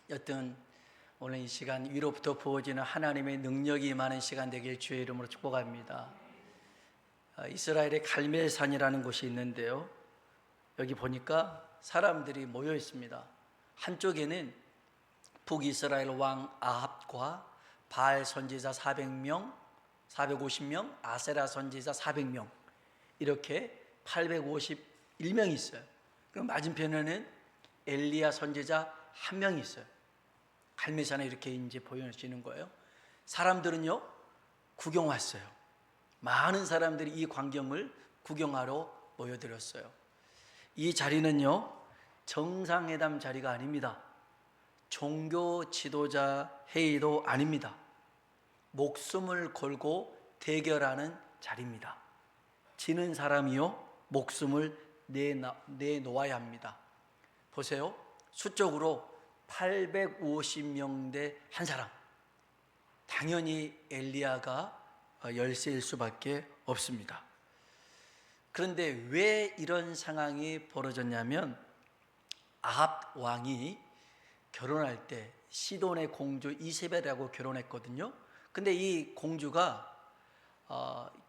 여튼 오늘 이 시간 위로부터 부어지는 하나님의 능력이 임하는 시간 되길 주의 이름으로 축복합니다. 이스라엘의 갈멜산이라는 곳이 있는데요, 여기 보니까 사람들이 모여 있습니다. 한쪽에는 북이스라엘 왕 아합과 바알 선지자 400명, 450명, 아세라 선지자 400명, 이렇게 851명이 있어요. 그럼 맞은편에는 엘리야 선지자 1명이 있어요. 갈멜산에 이렇게 이제 보여지는 거예요. 사람들은요, 구경 왔어요. 많은 사람들이 이 광경을 구경하러 모여들었어요. 이 자리는요, 정상회담 자리가 아닙니다. 종교 지도자 회의도 아닙니다. 목숨을 걸고 대결하는 자리입니다. 지는 사람이요, 목숨을 내놓아야 합니다. 보세요. 수적으로 850명 대 한 사람. 당연히 엘리야가 열세일 수밖에 없습니다. 그런데 왜 이런 상황이 벌어졌냐면, 아합 왕이 결혼할 때 시돈의 공주 이세벨하고 결혼했거든요. 근데 이 공주가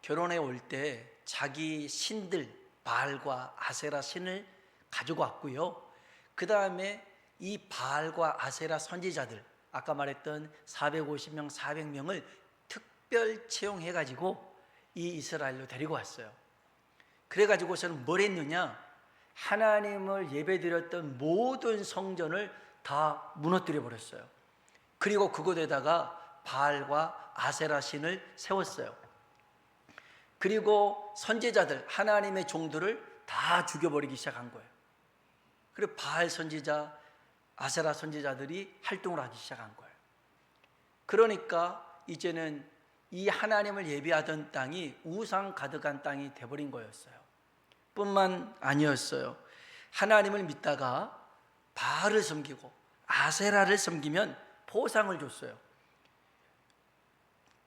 결혼해 올 때 자기 신들 바알과 아세라 신을 가지고 왔고요. 그 다음에 이 바알과 아세라 선지자들, 아까 말했던 450명, 400명을 특별 채용해가지고 이 이스라엘로 데리고 왔어요. 그래가지고서는 뭘 했느냐, 하나님을 예배드렸던 모든 성전을 다 무너뜨려 버렸어요. 그리고 그곳에다가 바알과 아세라 신을 세웠어요. 그리고 선지자들, 하나님의 종들을 다 죽여버리기 시작한 거예요. 그리고 바알 선지자, 아세라 선지자들이 활동을 하기 시작한 거예요. 그러니까 이제는 이 하나님을 예배하던 땅이 우상 가득한 땅이 돼버린 거였어요. 뿐만 아니었어요. 하나님을 믿다가 바알을 섬기고 아세라를 섬기면 보상을 줬어요.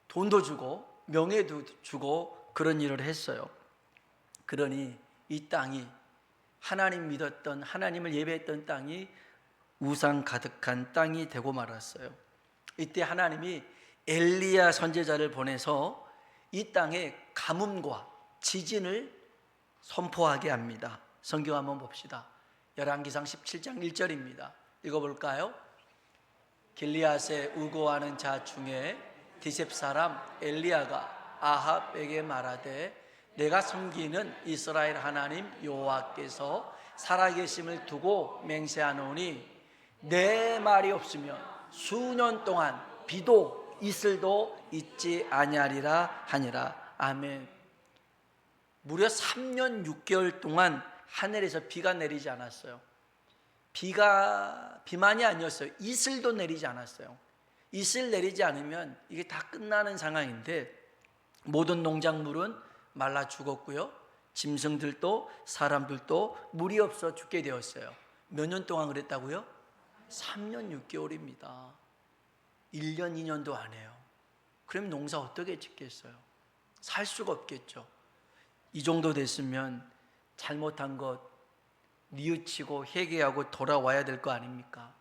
돈도 주고 명예도 주고 그런 일을 했어요. 그러니 이 땅이, 하나님 믿었던, 하나님을 예배했던 땅이 우상 가득한 땅이 되고 말았어요. 이때 하나님이 엘리야 선지자를 보내서 이 땅에 가뭄과 지진을 선포하게 합니다. 성경 한번 봅시다. 열왕기상 17장 1절입니다. 읽어볼까요? 길리앗에 우거하는 자 중에 디셉 사람 엘리야가 아합에게 말하되, 내가 섬기는 이스라엘 하나님 여호와께서 살아계심을 두고 맹세하노니 내 말이 없으면 수년 동안 비도 이슬도 있지 아니하리라 하니라. 아멘. 무려 3년 6개월 동안 하늘에서 비가 내리지 않았어요. 비만이 아니었어요. 이슬도 내리지 않았어요. 이슬 내리지 않으면 이게 다 끝나는 상황인데, 모든 농작물은 말라 죽었고요, 짐승들도 사람들도 물이 없어 죽게 되었어요. 몇 년 동안 그랬다고요? 3년 6개월입니다. 1년 2년도 안 해요. 그럼 농사 어떻게 짓겠어요? 살 수가 없겠죠. 이 정도 됐으면 잘못한 것 뉘우치고 회개하고 돌아와야 될 거 아닙니까?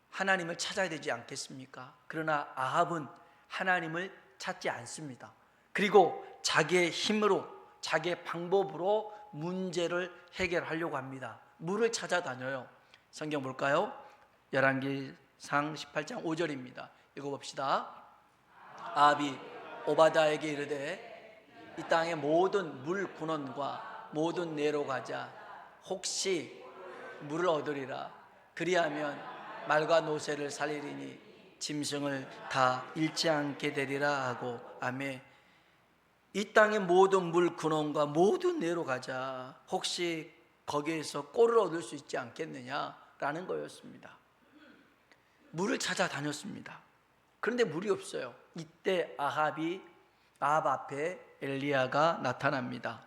하나님을 찾아야 되지 않겠습니까? 그러나 아합은 하나님을 찾지 않습니다. 그리고 자기의 힘으로, 자기의 방법으로 문제를 해결하려고 합니다. 물을 찾아다녀요. 성경 볼까요? 열왕기상 18장 5절입니다. 읽어봅시다. 아합이 오바다에게 이르되, 이 땅의 모든 물 근원과 모든 내로 가자. 혹시 물을 얻으리라. 그리하면 말과 노새를 살리리니 짐승을 다 잃지 않게 되리라 하고. 아멘. 이 땅의 모든 물 근원과 모든 내로 가자. 혹시 거기에서 꼴을 얻을 수 있지 않겠느냐라는 거였습니다. 물을 찾아다녔습니다. 그런데 물이 없어요. 이때 아합 앞에 엘리야가 나타납니다.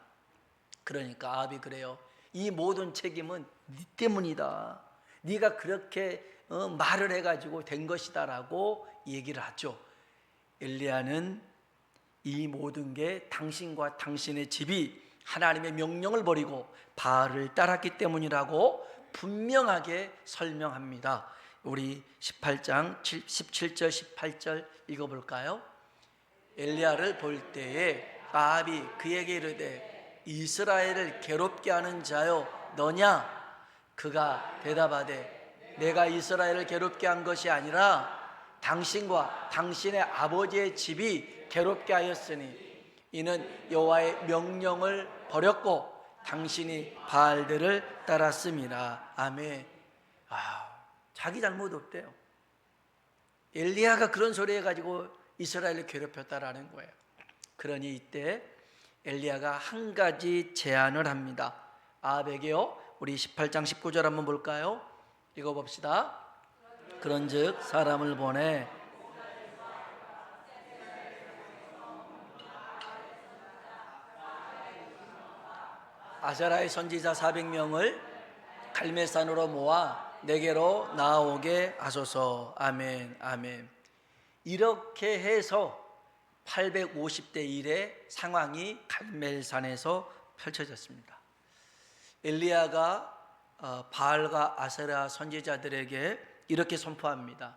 그러니까 아합이 그래요. 이 모든 책임은 네 때문이다. 네가 그렇게 말을 해가지고 된 것이다 라고 얘기를 하죠. 엘리야는 이 모든 게 당신과 당신의 집이 하나님의 명령을 버리고 바알을 따랐기 때문이라고 분명하게 설명합니다. 우리 18장 17절 18절 읽어볼까요? 엘리야를 볼 때에 아합이 그에게 이르되 이스라엘을 괴롭게 하는 자여 너냐? 그가 대답하되 내가 이스라엘을 괴롭게 한 것이 아니라 당신과 당신의 아버지의 집이 괴롭게 하였으니 이는 여호와의 명령을 버렸고 당신이 바알들을 따랐습니다. 아멘. 자기 잘못 없대요. 엘리야가 그런 소리 해가지고 이스라엘을 괴롭혔다라는 거예요. 그러니 이때 엘리야가 한 가지 제안을 합니다. 아합에게요. 우리 18장 19절 한번 볼까요? 읽어봅시다. 그런즉 사람을 보내 아세라의 선지자 400명을 갈멜산으로 모아 내게로 나오게 하소서. 아멘, 아멘. 이렇게 해서 850대 1의 상황이 갈멜산에서 펼쳐졌습니다. 엘리야가 바알과 아세라 선지자들에게 이렇게 선포합니다.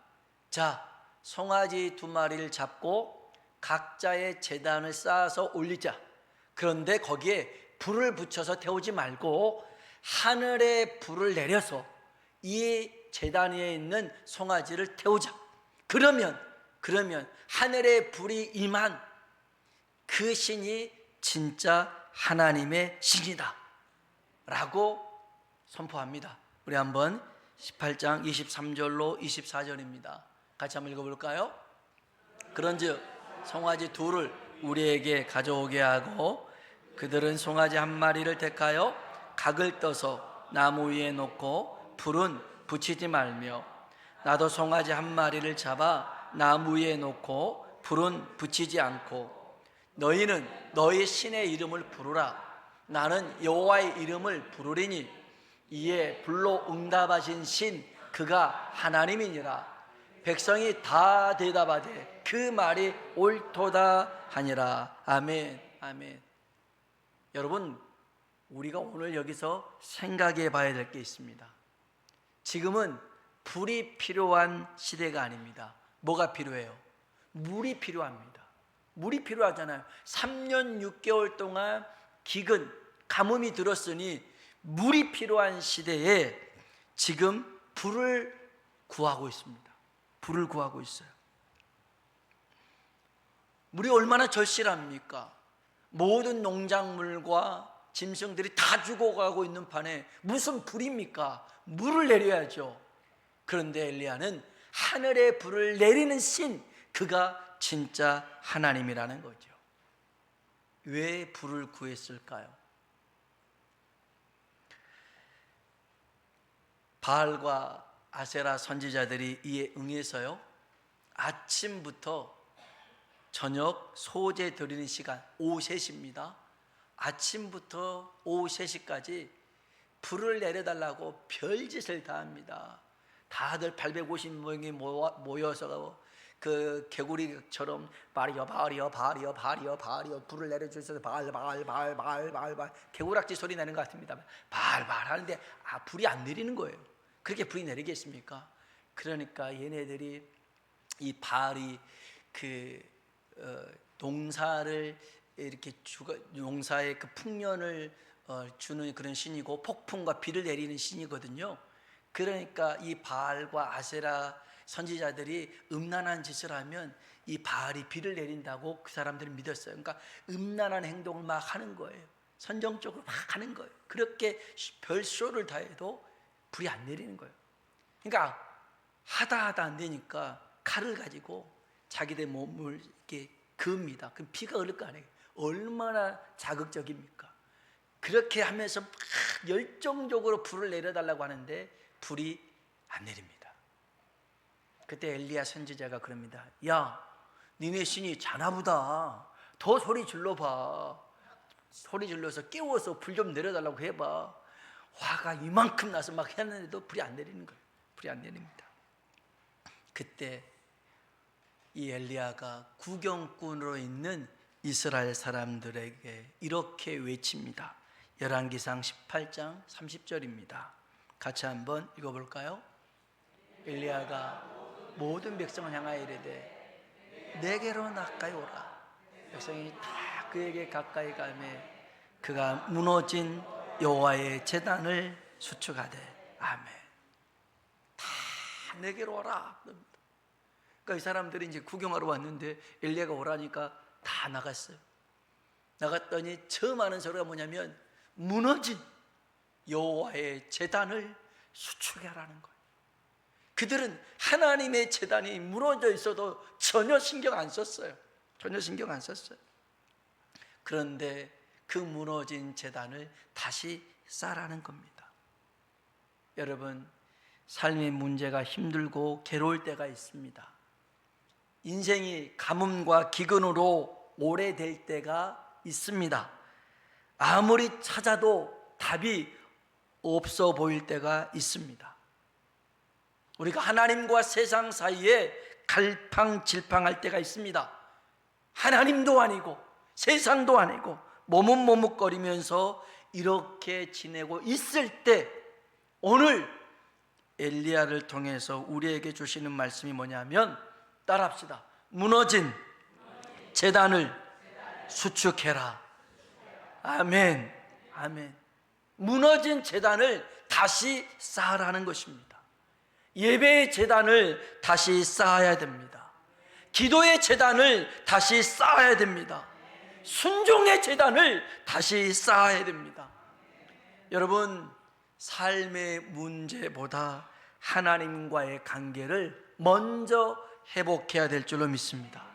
자, 송아지 2마리를 잡고 각자의 제단을 쌓아서 올리자. 그런데 거기에 불을 붙여서 태우지 말고 하늘에 불을 내려서 이 제단 위에 있는 송아지를 태우자. 그러면 하늘에 불이 임한 그 신이 진짜 하나님의 신이다 라고 선포합니다. 우리 한번 18장 23절로 24절입니다. 같이 한번 읽어볼까요? 그런즉 송아지 2를 우리에게 가져오게 하고 그들은 송아지 1마리를 택하여 각을 떠서 나무 위에 놓고 불은 붙이지 말며 나도 송아지 1마리를 잡아 나무 위에 놓고 불은 붙이지 않고 너희는 너희 신의 이름을 부르라. 나는 여호와의 이름을 부르리니 이에 불로 응답하신 신 그가 하나님이니라. 백성이 다 대답하되 그 말이 옳도다 하니라. 아멘, 아멘. 여러분, 우리가 오늘 여기서 생각해 봐야 될 게 있습니다. 지금은 불이 필요한 시대가 아닙니다. 뭐가 필요해요? 물이 필요합니다. 물이 필요하잖아요. 3년 6개월 동안 기근, 가뭄이 들었으니 물이 필요한 시대에 지금 불을 구하고 있습니다. 불을 구하고 있어요. 물이 얼마나 절실합니까? 모든 농작물과 짐승들이 다 죽어가고 있는 판에 무슨 불입니까? 물을 내려야죠. 그런데 엘리야는 하늘에 불을 내리는 신, 그가 진짜 하나님이라는 거죠. 왜 불을 구했을까요? 바알과 아세라 선지자들이 이에 응해서요, 아침부터 저녁 소제 드리는 시간 오후 3시입니다. 아침부터 오후 3시까지 불을 내려달라고 별짓을 다 합니다. 다들 850명이 모여서 그 개구리처럼 바리여 불을 내려주셔서 발 개구락지 소리 내는 것 같습니다. 발 하는데 불이 안 내리는 거예요. 그렇게 불이 내리겠습니까? 그러니까 얘네들이 이 바알이 농사를 이렇게 농사의 그 풍년을 주는 그런 신이고 폭풍과 비를 내리는 신이거든요. 그러니까 이 바알과 아세라 선지자들이 음란한 짓을 하면 이 바알이 비를 내린다고 그 사람들은 믿었어요. 그러니까 음란한 행동을 막 하는 거예요. 선정적으로 막 하는 거예요. 그렇게 별 쇼를 다 해도 불이 안 내리는 거예요. 그러니까 하다 안 되니까 칼을 가지고 자기들 몸을 이렇게 그읍니다. 그럼 피가 흐를 거 아니에요. 얼마나 자극적입니까? 그렇게 하면서 막 열정적으로 불을 내려달라고 하는데 불이 안 내립니다. 그때 엘리야 선지자가 그럽니다. 야, 니네 신이 자나보다. 더 소리 질러봐. 소리 질러서 깨워서 불 좀 내려달라고 해봐. 화가 이만큼 나서 막 했는데도 불이 안 내리는 거예요. 불이 안 내립니다. 그때 이 엘리야가 구경꾼으로 있는 이스라엘 사람들에게 이렇게 외칩니다. 열왕기상 18장 30절입니다. 같이 한번 읽어볼까요? 엘리야가 모든 백성을 향하여 이르되 내게로 가까이 오라. 백성이 다 그에게 가까이 가매 그가 무너진 여호와의 제단을 수축하되 아멘. 다 내게로 오라. 그러니까 이 사람들이 이제 구경하러 왔는데 엘리야가 오라니까 다 나갔어요. 나갔더니 처음 하는 소리가 뭐냐면 무너진 여호와의 제단을 수축하라는 거예요. 그들은 하나님의 제단이 무너져 있어도 전혀 신경 안 썼어요. 전혀 신경 안 썼어요. 그런데 그 무너진 제단을 다시 쌓으라는 겁니다. 여러분, 삶의 문제가 힘들고 괴로울 때가 있습니다. 인생이 가뭄과 기근으로 오래될 때가 있습니다. 아무리 찾아도 답이 없어 보일 때가 있습니다. 우리가 하나님과 세상 사이에 갈팡질팡할 때가 있습니다. 하나님도 아니고 세상도 아니고 머뭇머뭇거리면서 이렇게 지내고 있을 때 오늘 엘리야를 통해서 우리에게 주시는 말씀이 뭐냐면 따라합시다. 무너진 제단을 수축해라. 아멘. 아멘. 무너진 제단을 다시 쌓으라는 것입니다. 예배의 제단을 다시 쌓아야 됩니다. 기도의 제단을 다시 쌓아야 됩니다. 순종의 제단을 다시 쌓아야 됩니다. 여러분, 삶의 문제보다 하나님과의 관계를 먼저 회복해야 될 줄로 믿습니다.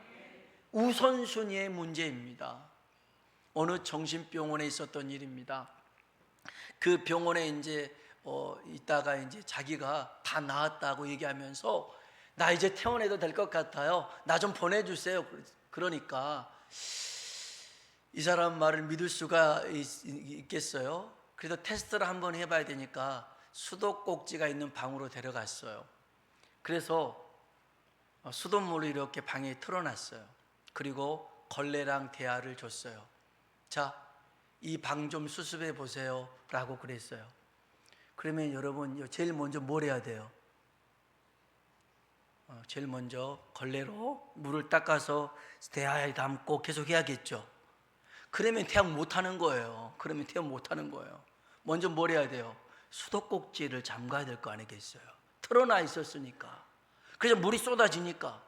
우선순위의 문제입니다. 어느 정신병원에 있었던 일입니다. 그 병원에 있다가 이제 자기가 다 나았다고 얘기하면서 나 이제 퇴원해도 될 것 같아요. 나 좀 보내주세요. 그러니까 이 사람 말을 믿을 수가 있겠어요? 그래도 테스트를 한번 해봐야 되니까 수도꼭지가 있는 방으로 데려갔어요. 그래서 수돗물을 이렇게 방에 틀어놨어요. 그리고 걸레랑 대야를 줬어요. 자, 이 방 좀 수습해 보세요 라고 그랬어요. 그러면 여러분 제일 먼저 뭘 해야 돼요? 제일 먼저 걸레로 물을 닦아서 대야에 담고 계속 해야겠죠. 그러면 퇴원 못하는 거예요. 먼저 뭘 해야 돼요? 수도꼭지를 잠가야 될 거 아니겠어요? 틀어놔 있었으니까. 그래서 물이 쏟아지니까.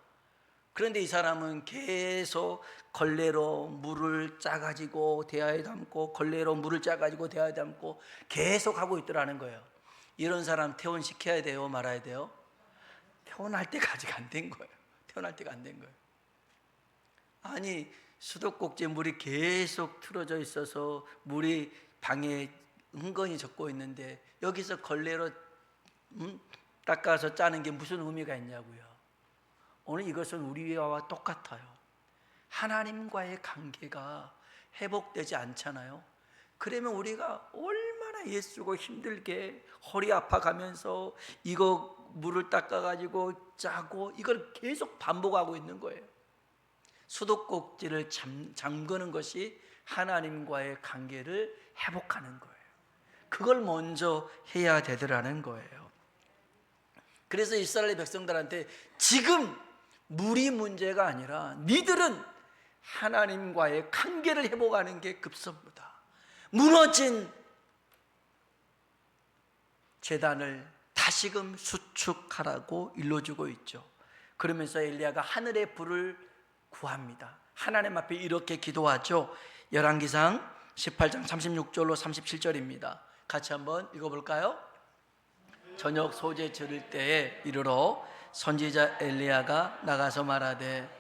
그런데 이 사람은 계속 걸레로 물을 짜가지고 대야에 담고 걸레로 물을 짜가지고 대야에 담고 계속 하고 있더라는 거예요. 이런 사람 퇴원시켜야 돼요? 말아야 돼요? 퇴원할 때가 아직 안 된 거예요. 아니, 수도꼭지에 물이 계속 틀어져 있어서 물이 방에 흥건히 젖고 있는데 여기서 걸레로 닦아서 짜는 게 무슨 의미가 있냐고요. 오늘 이것은 우리와 똑같아요. 하나님과의 관계가 회복되지 않잖아요. 그러면 우리가 얼마나 애쓰고 힘들게 허리 아파가면서 이거 물을 닦아가지고 짜고 이걸 계속 반복하고 있는 거예요. 수도꼭지를 잠그는 것이 하나님과의 관계를 회복하는 거예요. 그걸 먼저 해야 되더라는 거예요. 그래서 이스라엘 백성들한테 지금 물이 문제가 아니라 니들은 하나님과의 관계를 회복하는 게 급선무다. 무너진 제단을 다시금 수축하라고 일러주고 있죠. 그러면서 엘리야가 하늘의 불을 구합니다. 하나님 앞에 이렇게 기도하죠. 열왕기상 18장 36절로 37절입니다. 같이 한번 읽어볼까요? 저녁 소재 지를 때에 이르러 선지자 엘리야가 나가서 말하되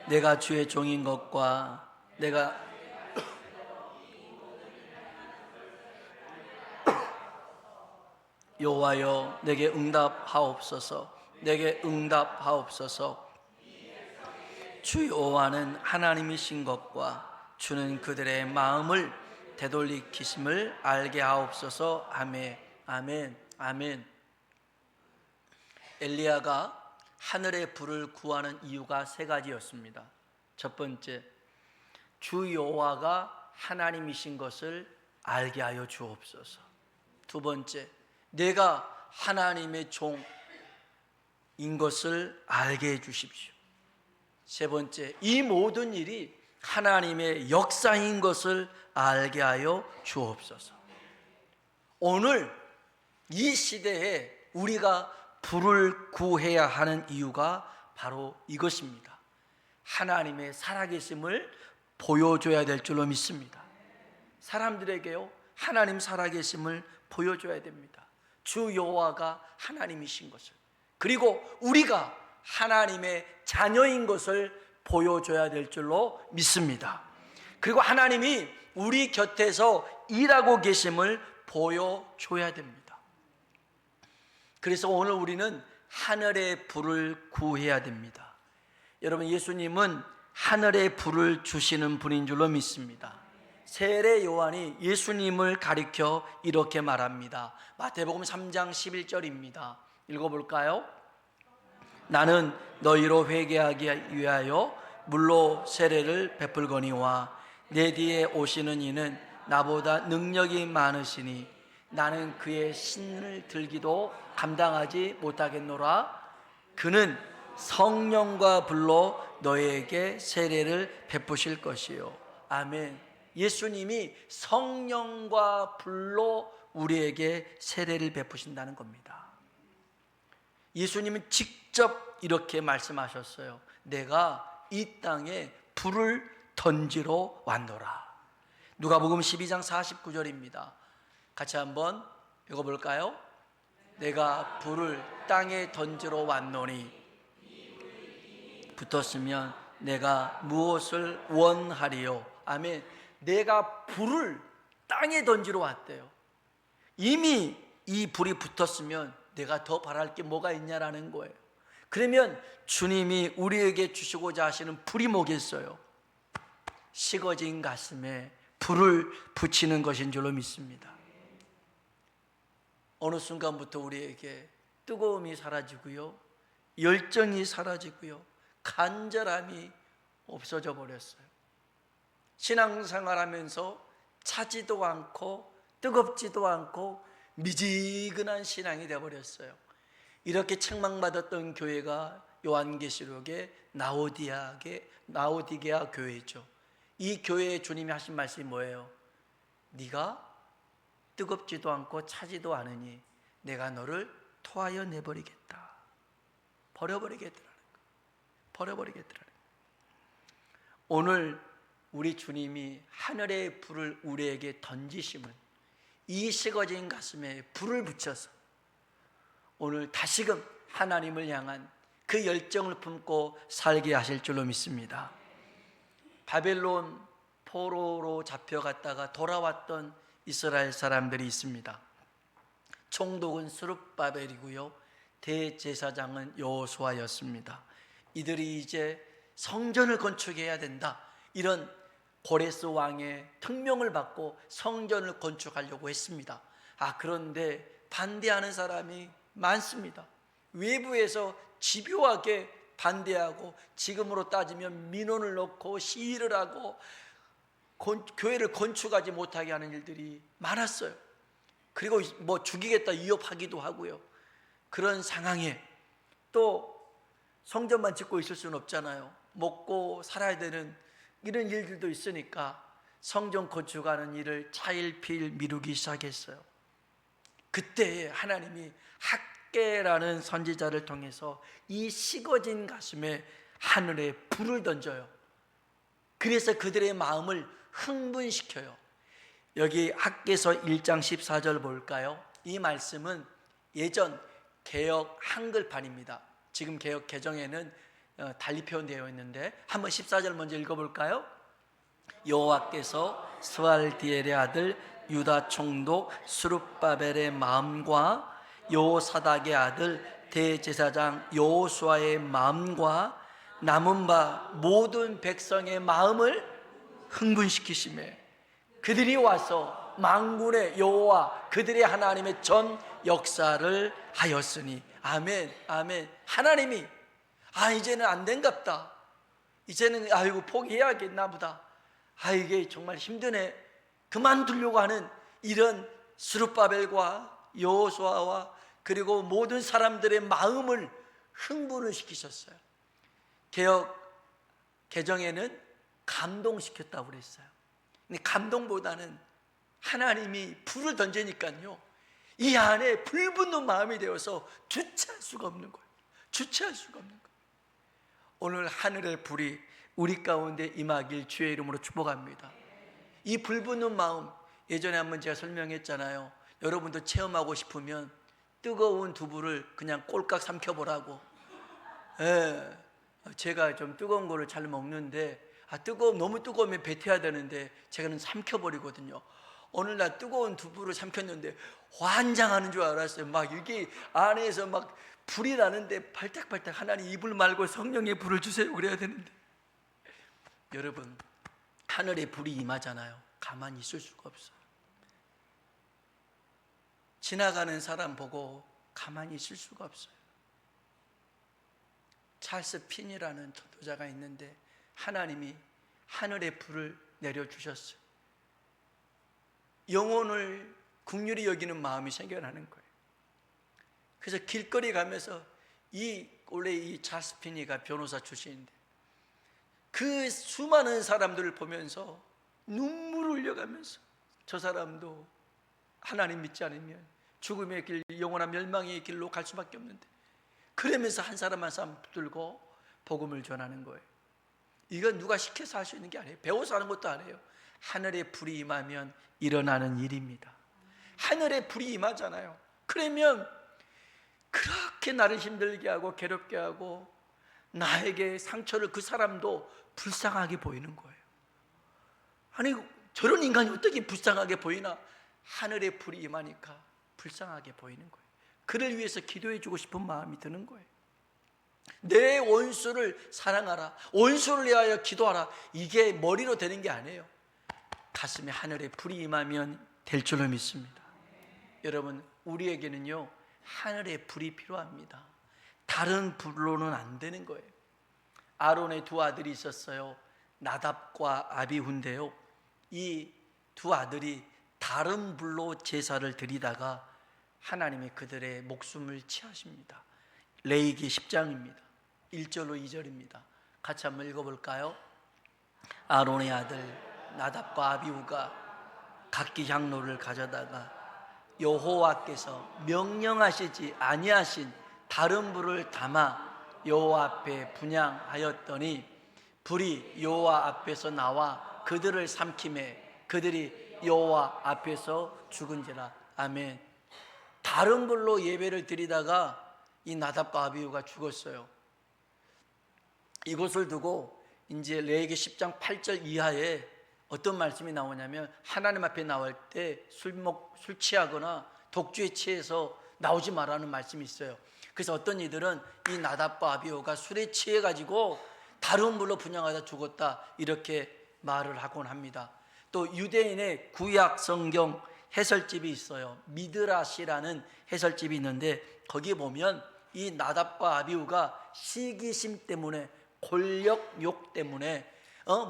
내가 주의 종인 것과 내가 여호와여 내게 응답하옵소서. 주 여호와는 하나님이신 것과 주는 그들의 마음을 되돌리키심을 알게 하옵소서. 아멘. 아멘. 아멘. 엘리야가 하늘의 불을 구하는 이유가 세 가지였습니다. 첫 번째, 주 여호와가 하나님이신 것을 알게 하여 주옵소서. 두 번째, 내가 하나님의 종인 것을 알게 해 주십시오. 세 번째, 이 모든 일이 하나님의 역사인 것을 알게 하여 주옵소서. 오늘 이 시대에 우리가 불을 구해야 하는 이유가 바로 이것입니다. 하나님의 살아계심을 보여줘야 될 줄로 믿습니다. 사람들에게요, 하나님 살아계심을 보여줘야 됩니다. 주 여호와가 하나님이신 것을, 그리고 우리가 하나님의 자녀인 것을 보여줘야 될 줄로 믿습니다. 그리고 하나님이 우리 곁에서 일하고 계심을 보여줘야 됩니다. 그래서 오늘 우리는 하늘의 불을 구해야 됩니다. 여러분, 예수님은 하늘의 불을 주시는 분인 줄로 믿습니다. 세례 요한이 예수님을 가리켜 이렇게 말합니다. 마태복음 3장 11절입니다. 읽어볼까요? 나는 너희로 회개하기 위하여 물로 세례를 베풀거니와 내 뒤에 오시는 이는 나보다 능력이 많으시니 나는 그의 신을 들기도 감당하지 못하겠노라. 그는 성령과 불로 너희에게 세례를 베푸실 것이요. 아멘. 예수님이 성령과 불로 우리에게 세례를 베푸신다는 겁니다. 예수님은 직접 이렇게 말씀하셨어요. 내가 이 땅에 불을 던지러 왔노라. 누가복음 12장 49절입니다. 같이 한번 읽어볼까요? 내가 불을 땅에 던지러 왔노니 붙었으면 내가 무엇을 원하리요. 아멘. 내가 불을 땅에 던지러 왔대요. 이미 이 불이 붙었으면 내가 더 바랄 게 뭐가 있냐라는 거예요. 그러면 주님이 우리에게 주시고자 하시는 불이 뭐겠어요? 식어진 가슴에 불을 붙이는 것인 줄로 믿습니다. 어느 순간부터 우리에게 뜨거움이 사라지고요, 열정이 사라지고요, 간절함이 없어져 버렸어요. 신앙생활하면서 차지도 않고 뜨겁지도 않고 미지근한 신앙이 되어버렸어요. 이렇게 책망받았던 교회가 요한계시록의 나오디게아 교회죠. 이 교회에 주님이 하신 말씀이 뭐예요? 네가 뜨겁지도 않고 차지도 않으니 내가 너를 토하여 내버리겠다. 버려버리겠다라는 거예요. 버려버리겠다라는 거예요. 오늘 우리 주님이 하늘의 불을 우리에게 던지심은 이 식어진 가슴에 불을 붙여서 오늘 다시금 하나님을 향한 그 열정을 품고 살게 하실 줄로 믿습니다. 바벨론 포로로 잡혀갔다가 돌아왔던 이스라엘 사람들이 있습니다. 총독은 스룹바벨이고요, 대제사장은 여호수아였습니다. 이들이 이제 성전을 건축해야 된다, 이런 고레스 왕의 특명을 받고 성전을 건축하려고 했습니다. 그런데 반대하는 사람이 많습니다. 외부에서 집요하게 반대하고, 지금으로 따지면 민원을 넣고 시위를 하고 교회를 건축하지 못하게 하는 일들이 많았어요. 그리고 뭐 죽이겠다 위협하기도 하고요. 그런 상황에 또 성전만 짓고 있을 수는 없잖아요. 먹고 살아야 되는 이런 일들도 있으니까 성전 건축하는 일을 차일피일 미루기 시작했어요. 그때 하나님이 학개라는 선지자를 통해서 이 식어진 가슴에 하늘에 불을 던져요. 그래서 그들의 마음을 흥분시켜요. 여기 학개서 1장 14절 볼까요? 이 말씀은 예전 개역 한글판입니다. 지금 개역 개정에는 달리 표현되어 있는데 한번 14절 먼저 읽어볼까요? 여호와께서 스왈디엘의 아들 유다 총독 스룹바벨의 마음과 여호사닥의 아들 대제사장 여호수아의 마음과 남은 바 모든 백성의 마음을 흥분시키시매 그들이 와서 만군의 여호와 그들의 하나님의 전 역사를 하였으니. 아멘, 아멘. 하나님이 이제는 안 된갑다, 이제는 아이고 포기해야겠나 보다, 이게 정말 힘드네, 그만두려고 하는 이런 스룹바벨과 여호수아와 그리고 모든 사람들의 마음을 흥분을 시키셨어요. 개정에는 감동시켰다고 그랬어요. 근데 감동보다는 하나님이 불을 던지니까요, 이 안에 불붙는 마음이 되어서 주체할 수가 없는 거예요. 주체할 수가 없는 거예요. 오늘 하늘의 불이 우리 가운데 임하길 주의 이름으로 축복합니다. 이 불붙는 마음, 예전에 한번 제가 설명했잖아요. 여러분도 체험하고 싶으면 뜨거운 두부를 그냥 꼴깍 삼켜보라고. 제가 좀 뜨거운 거를 잘 먹는데 너무 뜨거우면 뱉어야 되는데 제가는 삼켜버리거든요. 오늘날 뜨거운 두부를 삼켰는데 환장하는 줄 알았어요. 막 이게 안에서 막 불이 나는데 발딱발딱, 하나님 이불 말고 성령의 불을 주세요 그래야 되는데, 여러분 하늘에 불이 임하잖아요. 가만히 있을 수가 없어요. 지나가는 사람 보고 가만히 있을 수가 없어요. 찰스 핀이라는 전도자가 있는데 하나님이 하늘의 불을 내려주셨어요. 영혼을 긍휼히 여기는 마음이 생겨나는 거예요. 그래서 길거리 가면서 원래 이 찰스 핀이가 변호사 출신인데 그 수많은 사람들을 보면서 눈물을 흘려가면서, 저 사람도 하나님 믿지 않으면 죽음의 길, 영원한 멸망의 길로 갈 수밖에 없는데, 그러면서 한 사람 한 사람 붙들고 복음을 전하는 거예요. 이건 누가 시켜서 할 수 있는 게 아니에요. 배워서 하는 것도 아니에요. 하늘의 불이 임하면 일어나는 일입니다. 하늘의 불이 임하잖아요. 그러면 그렇게 나를 힘들게 하고 괴롭게 하고 나에게 상처를, 그 사람도 불쌍하게 보이는 거예요. 아니 저런 인간이 어떻게 불쌍하게 보이나? 하늘의 불이 임하니까 불쌍하게 보이는 거예요. 그를 위해서 기도해 주고 싶은 마음이 드는 거예요. 내 원수를 사랑하라, 원수를 위하여 기도하라, 이게 머리로 되는 게 아니에요. 가슴에 하늘의 불이 임하면 될 줄로 믿습니다. 여러분, 우리에게는요 하늘의 불이 필요합니다. 다른 불로는 안 되는 거예요. 아론의 두 아들이 있었어요. 나답과 아비후인데요, 이 두 아들이 다른 불로 제사를 드리다가 하나님이 그들의 목숨을 취하십니다. 레위기 10장입니다 1절로 2절입니다 같이 한번 읽어볼까요? 아론의 아들 나답과 아비후가 각기 향로를 가져다가 여호와께서 명령하시지 아니하신 다른 불을 담아 여호와 앞에 분향하였더니 불이 여호와 앞에서 나와 그들을 삼키매 그들이 여호와 앞에서 죽은지라. 아멘. 다른 불로 예배를 드리다가 이 나답과 아비후가 죽었어요. 이것을 두고 이제 레위기 10장 8절 이하에 어떤 말씀이 나오냐면, 하나님 앞에 나올 때 술 취하거나 독주에 취해서 나오지 말라는 말씀이 있어요. 그래서 어떤 이들은 이 나답과 아비후가 술에 취해 가지고 다른 불로 분향하다 죽었다, 이렇게 말을 하곤 합니다. 또 유대인의 구약 성경 해설집이 있어요. 미드라시라는 해설집이 있는데 거기에 보면 이 나답과 아비후가 시기심 때문에, 권력욕 때문에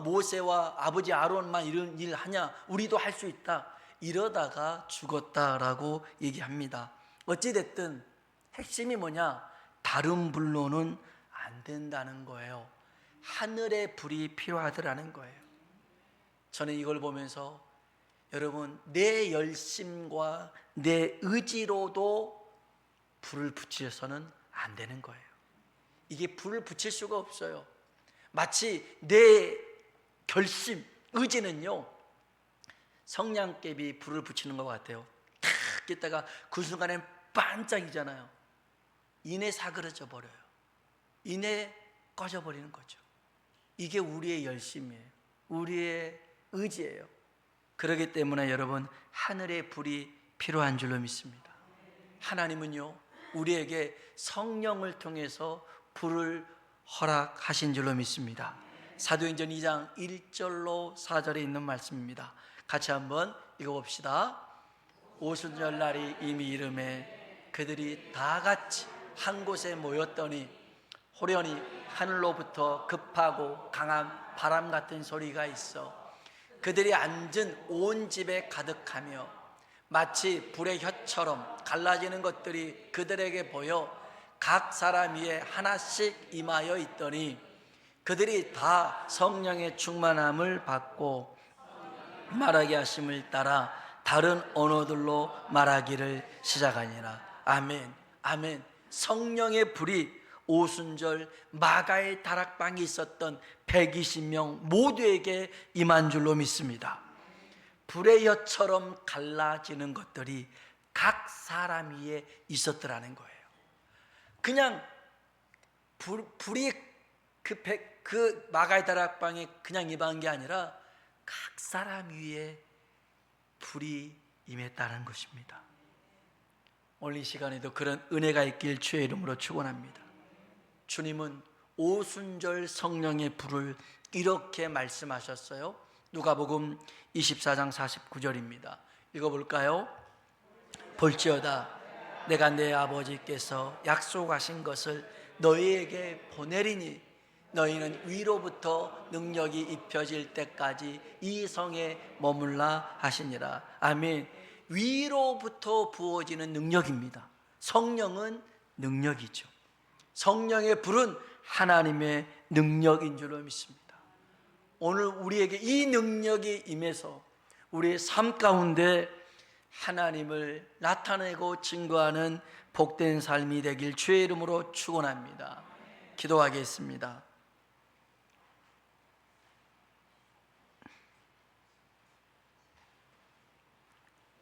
모세와 아버지 아론만 이런 일 하냐, 우리도 할 수 있다, 이러다가 죽었다라고 얘기합니다. 어찌됐든 핵심이 뭐냐? 다른 불로는 안 된다는 거예요. 하늘의 불이 필요하더라는 거예요. 저는 이걸 보면서 여러분, 내 열심과 내 의지로도 불을 붙여서는 안 되는 거예요. 이게 불을 붙일 수가 없어요. 마치 내 결심, 의지는요 성냥개비 불을 붙이는 것 같아요. 탁 했다가 그 순간에 반짝이잖아요. 이내 사그러져 버려요. 이내 꺼져버리는 거죠. 이게 우리의 열심이에요. 우리의 의지예요. 그렇기 때문에 여러분, 하늘의 불이 필요한 줄로 믿습니다. 하나님은요 우리에게 성령을 통해서 불을 허락하신 줄로 믿습니다. 사도행전 2장 1절로 4절에 있는 말씀입니다. 같이 한번 읽어봅시다. 오순절날이 이미 이름에 그들이 다 같이 한 곳에 모였더니 호련히 하늘로부터 급하고 강한 바람 같은 소리가 있어 그들이 앉은 온 집에 가득하며 마치 불의 혀처럼 갈라지는 것들이 그들에게 보여 각 사람 위에 하나씩 임하여 있더니 그들이 다 성령의 충만함을 받고 말하게 하심을 따라 다른 언어들로 말하기를 시작하니라. 아멘, 아멘. 성령의 불이 오순절 마가의 다락방에 있었던 120명 모두에게 임한 줄로 믿습니다. 불의 엿처럼 갈라지는 것들이 각 사람 위에 있었더라는 거예요. 그냥 불이 그 마가의 다락방에 그냥 임한 게 아니라 각 사람 위에 불이 임했다는 것입니다. 오늘 이 시간에도 그런 은혜가 있길 주의 이름으로 축원합니다. 주님은 오순절 성령의 불을 이렇게 말씀하셨어요. 누가복음 24장 49절입니다. 읽어볼까요? 볼지어다 내가 내 아버지께서 약속하신 것을 너희에게 보내리니 너희는 위로부터 능력이 입혀질 때까지 이 성에 머물라 하시니라. 아멘. 위로부터 부어지는 능력입니다. 성령은 능력이죠. 성령의 불은 하나님의 능력인 줄로 믿습니다. 오늘 우리에게 이 능력이 임해서 우리의 삶 가운데 하나님을 나타내고 증거하는 복된 삶이 되길 주의 이름으로 축원합니다. 기도하겠습니다.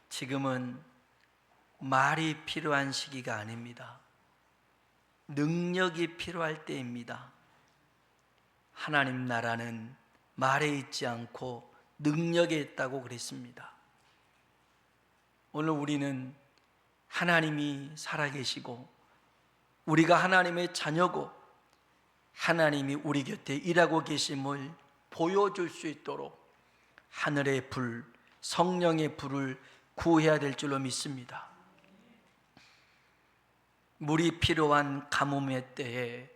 지금은 말이 필요한 시기가 아닙니다. 능력이 필요할 때입니다. 하나님 나라는 말에 있지 않고 능력에 있다고 그랬습니다. 오늘 우리는 하나님이 살아계시고 우리가 하나님의 자녀고 하나님이 우리 곁에 일하고 계심을 보여줄 수 있도록 하늘의 불, 성령의 불을 구해야 될 줄로 믿습니다. 물이 필요한 가뭄의 때에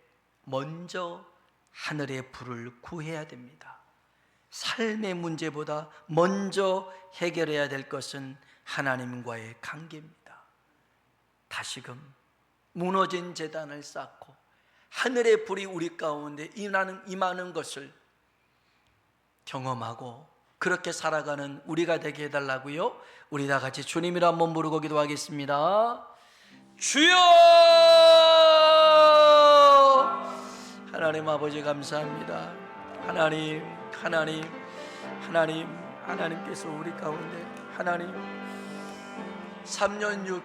먼저 하늘의 불을 구해야 됩니다. 삶의 문제보다 먼저 해결해야 될 것은 하나님과의 관계입니다. 다시금 무너진 제단을 쌓고 하늘의 불이 우리 가운데 임하는 것을 경험하고 그렇게 살아가는 우리가 되게 해달라고요. 우리 다 같이 주님이라 한번 부르고 기도하겠습니다. 주여! 하나님 아버지 감사합니다. 하나님께서 우리 가운데 하나님 3년 6